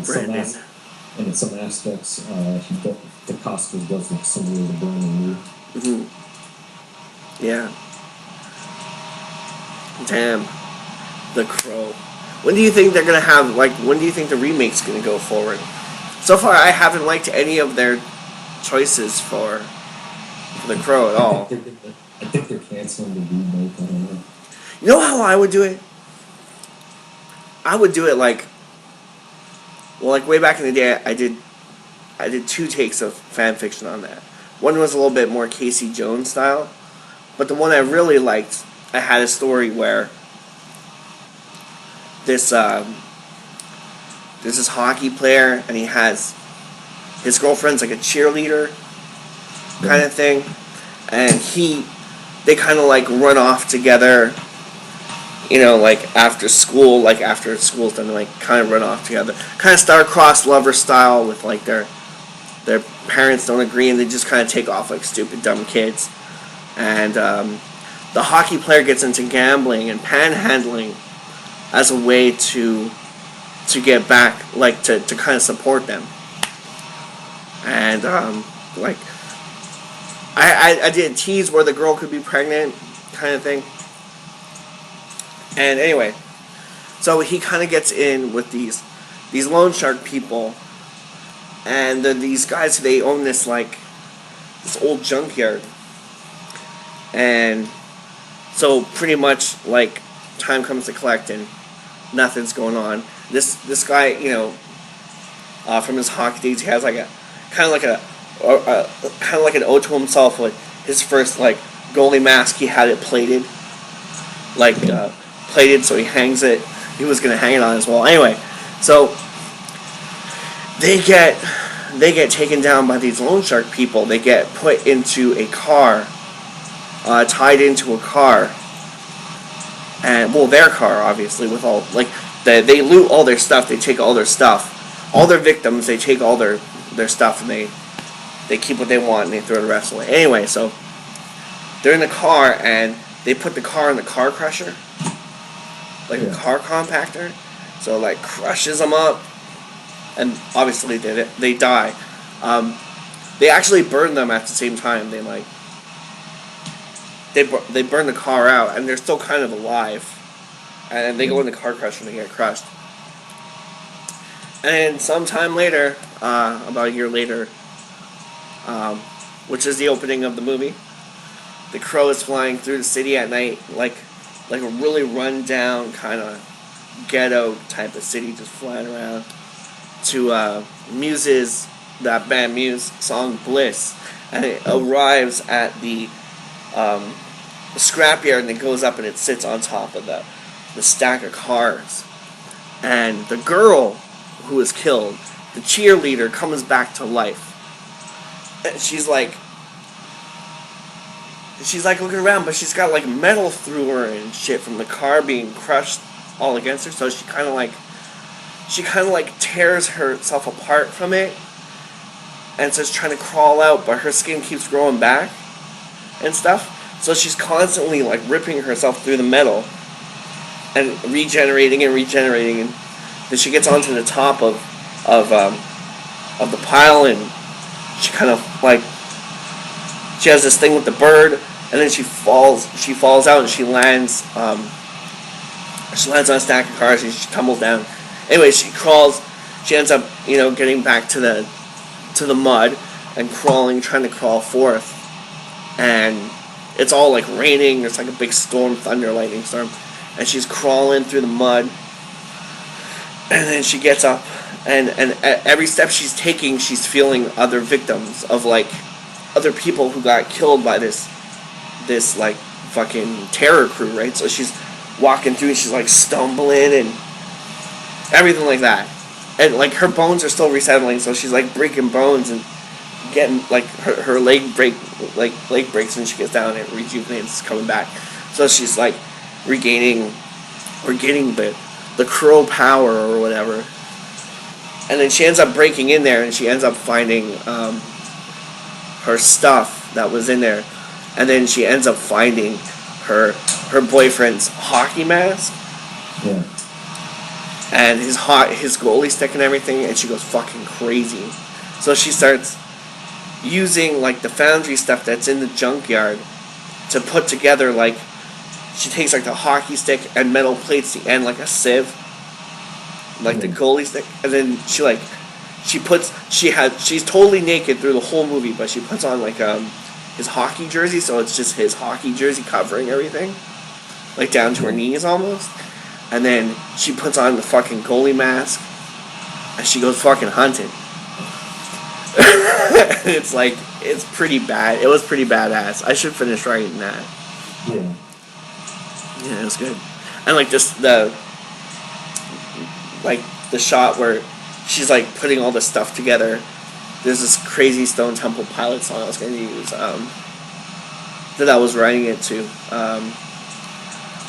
Brandon. And in some aspects, the costume does look similar to Brandon Lee. Yeah. Damn. The Crow. When do you think they're gonna have, when do you think the remake's gonna go forward? So far, I haven't liked any of their choices for The Crow at all. I think they're canceling the remake. I don't know. You know how I would do it? I would do it way back in the day, I did 2 takes of fan fiction on that. One was a little bit more Casey Jones style, but the one I really liked, I had a story where there's this hockey player, and he has his girlfriend's like a cheerleader kind of thing, and they kind of run off together, after school, after school's done, kind of run off together, kind of star-crossed lover style with their parents don't agree, and they just kind of take off like stupid dumb kids, and the hockey player gets into gambling and panhandling as a way to get back, to kind of support them. And I did a tease where the girl could be pregnant, kind of thing. And anyway, so he kind of gets in with these loan shark people, and these guys, they own this old junkyard, and so pretty much time comes to collect and nothing's going on. This guy, from his hockey days, he has kind of like an ode to himself. His first goalie mask, he had it plated, so he hangs it. He was gonna hang it on his wall. Anyway, so they get taken down by these loan shark people. They get put into a car, tied into a car, and their car, obviously, with all they loot all their stuff. They take all their stuff, all their victims. They take all their stuff, and they keep what they want, and they throw the rest away. Anyway, so they're in the car, and they put the car in the car crusher, a car compactor, so crushes them up, and obviously they die. They actually burn them at the same time. They burn the car out, and they're still kind of alive, and they go in the car crusher and they get crushed. And sometime later, about a year later, which is the opening of the movie, the Crow is flying through the city at night, like a really run-down kind of ghetto type of city, just flying around, to Muse's, that band Muse, song Bliss, and it arrives at the scrapyard, and it goes up and it sits on top of the stack of cars, and the girl who was killed, the cheerleader, comes back to life, and she's looking around, but she's got metal through her and shit from the car being crushed all against her, so she kind of tears herself apart from it, and so she's trying to crawl out, but her skin keeps growing back and stuff. So she's constantly ripping herself through the metal and regenerating, and then she gets onto the top of the pile, and she kind of she has this thing with the bird, and then she falls out, and she lands on a stack of cars, and she tumbles down. Anyway, she crawls. She ends up getting back to the mud and trying to crawl forth, and it's all raining. It's a big storm, thunder, lightning storm, and she's crawling through the mud, and then she gets up, and at every step she's taking, she's feeling other victims of other people who got killed by this fucking terror crew, right? So she's walking through, and she's stumbling and everything like that, and her bones are still resettling, so she's breaking bones and getting her leg breaks, and she gets down and it rejuvenates, coming back, so she's regaining the crow power or whatever, and then she ends up breaking in there, and she ends up finding her stuff that was in there, and then she ends up finding her boyfriend's hockey mask. Yeah. and his goalie stick and everything, and she goes fucking crazy. So she starts using like the foundry stuff that's in the junkyard to put together, like, she takes like the hockey stick and metal plates the end like a sieve, like the goalie stick, and then she's totally naked through the whole movie, but she puts on like his hockey jersey, so it's just his hockey jersey covering everything, like down to her knees almost. And then she puts on the fucking goalie mask, and she goes fucking hunting. It's like, it's pretty bad. It was pretty badass. I should finish writing that. Yeah. Yeah, it was good. And like the shot where she's like putting all this stuff together. There's this crazy Stone Temple Pilots song I was going to use, that I was writing it to. I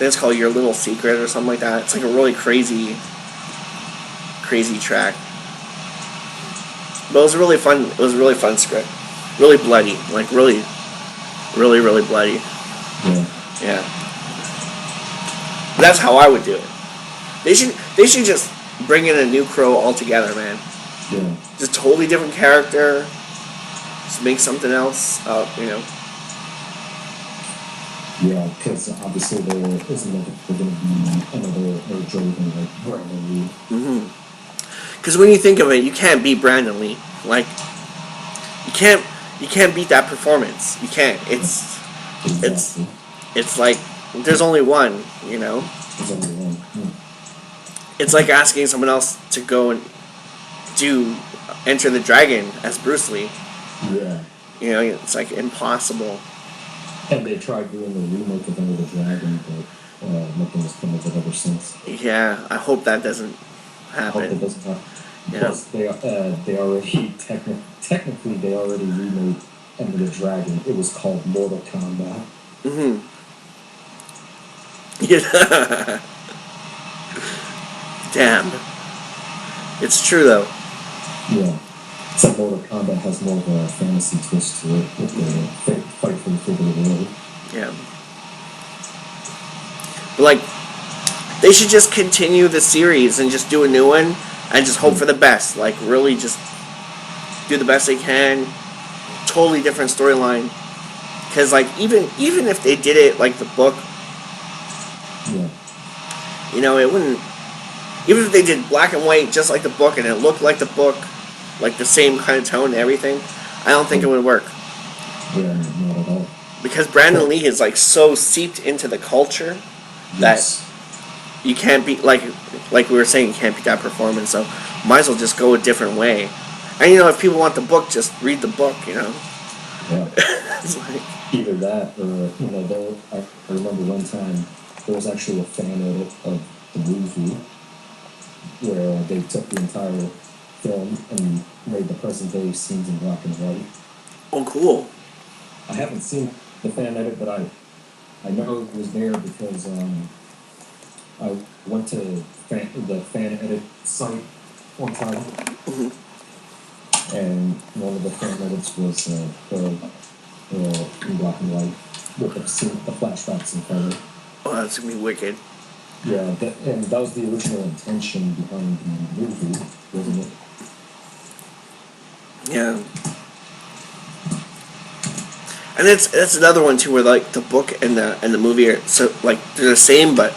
think it's called Your Little Secret or something like that. It's like a really crazy track. But it was really fun. It was a really fun script. Really bloody. Like really bloody. Yeah. That's how I would do it. They should just bring in a new Crow altogether, man. Yeah. Just totally different character. Just make something else up, you know. Yeah, because obviously there isn't going to be another Jordan like Brandon Lee. Mm-hmm. Because when you think of it, you can't beat Brandon Lee. Like, you can't beat that performance. You can't. It's like there's only one, you know. There's only one. Yeah. It's like asking someone else to go and do Enter the Dragon as Bruce Lee. Yeah. You know, it's like impossible. And they tried doing a remake of Enter the Dragon, but nothing has come of it ever since. Yeah, I hope that doesn't happen. I hope it doesn't happen. Yeah. Plus, they already technically they already remade Enter the Dragon. It was called Mortal Kombat. Mm-hmm. Yeah. Damn. It's true though. Yeah. Except Mortal Kombat has more of a fantasy twist to it with the fight for the figure of the world. Yeah. But like, they should just continue the series and just do a new one and just hope for the best. Like, really just do the best they can. Totally different storyline. Because like, even if they did it like the book, yeah, you know, it wouldn't. Even if they did black and white just like the book and it looked like the book, like the same kind of tone and everything, I don't think it would work. Yeah, not at all. Because Brandon Lee is like so seeped into the culture that you can't be like we were saying, you can't beat that performance. So might as well just go a different way. And you know, if people want the book, just read the book. You know. Yeah. It's like, either that or you know, I remember one time there was actually a fan edit of the movie where they took the entire film and made the present day scenes in black and white. oh, cool. I haven't seen the fan edit, but I know it was there because I went to the fan edit site one time, Mm-hmm. and one of the fan edits was in black and white with the flashbacks in color. Oh, that's gonna be wicked. Yeah, and that was the original intention behind the movie, wasn't it? Yeah. And that's another one too, where like the book and the movie are so like they're the same, but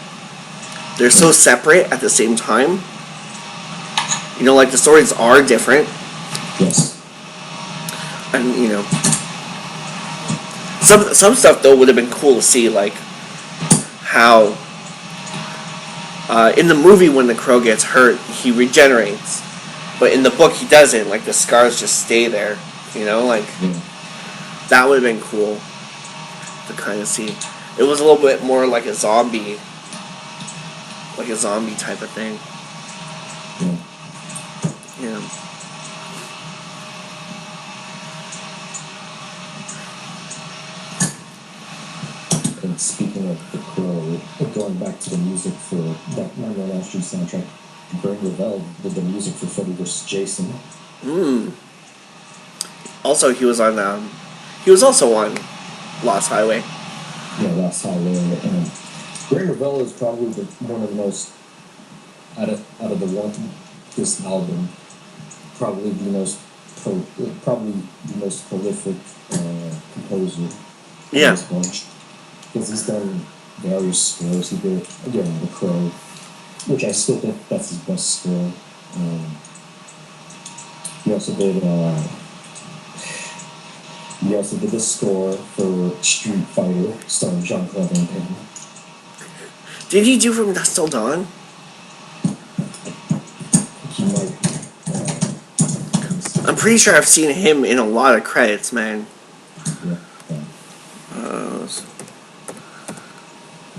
they're so separate at the same time. You know, like the stories are different. Yes. And you know, some stuff though would have been cool to see, like how in the movie when the Crow gets hurt, he regenerates, but in the book he doesn't. Like the scars just stay there. You know, like. Yeah. That would have been cool to kind of see. It was a little bit more like a zombie type of thing. Yeah. Yeah. And speaking of the Crow, going back to the music for that Nightmare on Elm Street soundtrack, Greg Revell did the music for Freddy vs. Jason. Also, he was also on Lost Highway. Yeah, Lost Highway. And Greg Revell is probably one of the most out of the one this album, probably the most probably the most prolific composer in Yeah. this bunch, because he's done various scores. He did again The Crow, which I still think that's his best score. He also did the score for Street Fighter, starring Jean-Claude Van Damme. Did he do From Dusk Till Dawn? He might. I'm pretty sure I've seen him in a lot of credits, man. Yeah. Uh,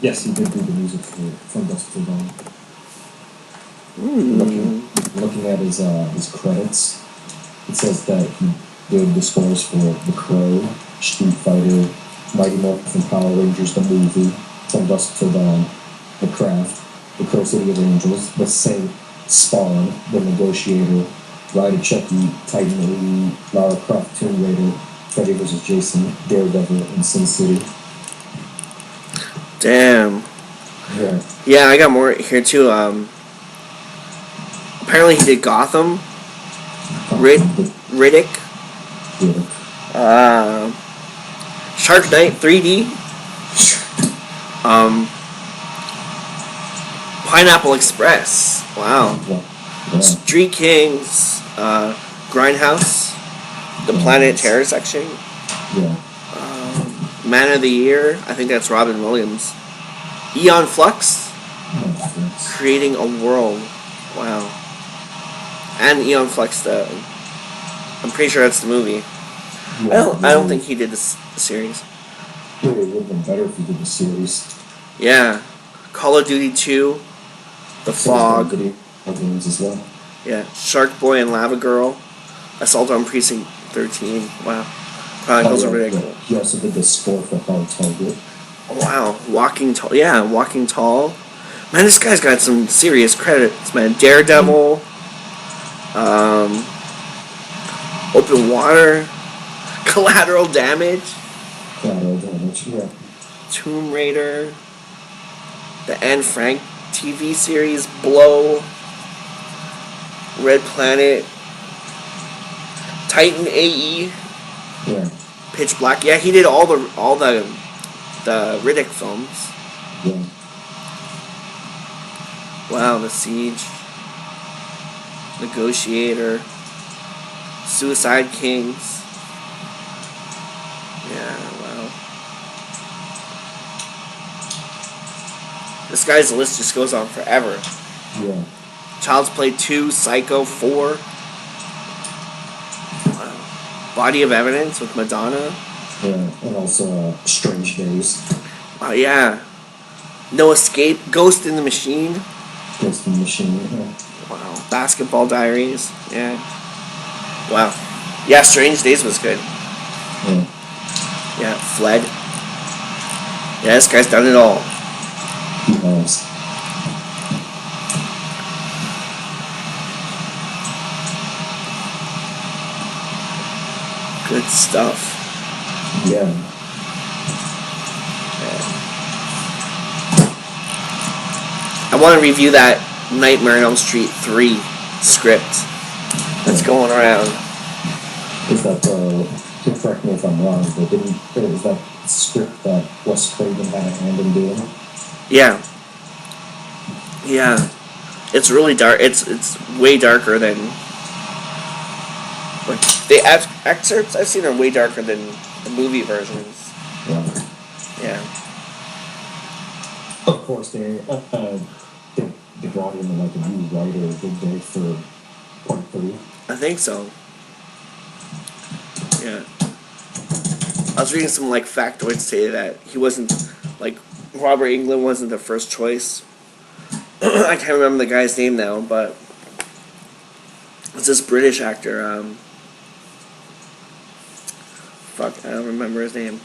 Yes, he did do the music for From Dusk Till Dawn. Looking at his credits, it says that he did the scores for The Crow, Street Fighter, Mighty Morphin Power Rangers the movie, From Dusk Till Dawn, The Craft, The Crow City of Angels, The Saint, Spawn, The Negotiator, Ride of Chucky, Titan AE, Lara Croft Tomb Raider, Freddy vs. Jason, Daredevil, and Sin City. Damn. Yeah. Yeah, I got more here too. Apparently he did Gotham, Riddick, Shark Knight 3D, Pineapple Express. Wow. Yeah. Street Kings, Grindhouse, the Planet Terror section, Yeah. Man of the Year. I think that's Robin Williams. Eon Flux, Creating a World. Wow. And Eon Flux, I'm pretty sure that's the movie. I don't think he did the series. Yeah, it would have been better if he did the series. Yeah. Call of Duty 2, The Fog. Games as well. Yeah. Shark Boy and Lava Girl, Assault on Precinct 13. Wow. Chronicles of Riddick. Yeah. He also did the score for Hard Target. Oh, wow. Walking Tall. Yeah, Walking Tall. Man, this guy's got some serious credits, man. Daredevil. Open Water. Collateral Damage. Collateral Damage, yeah. Tomb Raider. The Anne Frank TV series. Blow. Red Planet. Titan AE. Yeah. Pitch Black. Yeah, he did all the Riddick films. Yeah. Wow, The Siege, Negotiator, Suicide Kings. Yeah, wow. This guy's list just goes on forever. Yeah. Child's Play 2, Psycho 4. Wow. Body of Evidence with Madonna. Yeah, and also Strange Days. Oh, yeah. No Escape, Ghost in the Machine. Ghost in the Machine, yeah. Wow. Basketball Diaries. Yeah. Wow. Yeah, Strange Days was good. Yeah. Yeah, Fled. Yeah, this guy's done it all. He has. Good stuff. Yeah. I want to review that Nightmare on Elm Street 3 script that's going around. Is that, correct me if I'm wrong, but is that script that Wes Craven had a hand in doing? Yeah. Yeah. It's really dark. It's way darker than... Like, the excerpts I've seen are way darker than the movie versions. Yeah. Yeah. Of course, they brought in like a new writer, did they, for part 3? I think so. Yeah. I was reading some, like, factoids today that he wasn't, like, Robert Englund wasn't the first choice. I can't remember the guy's name now, but it's this British actor, fuck, I don't remember his name.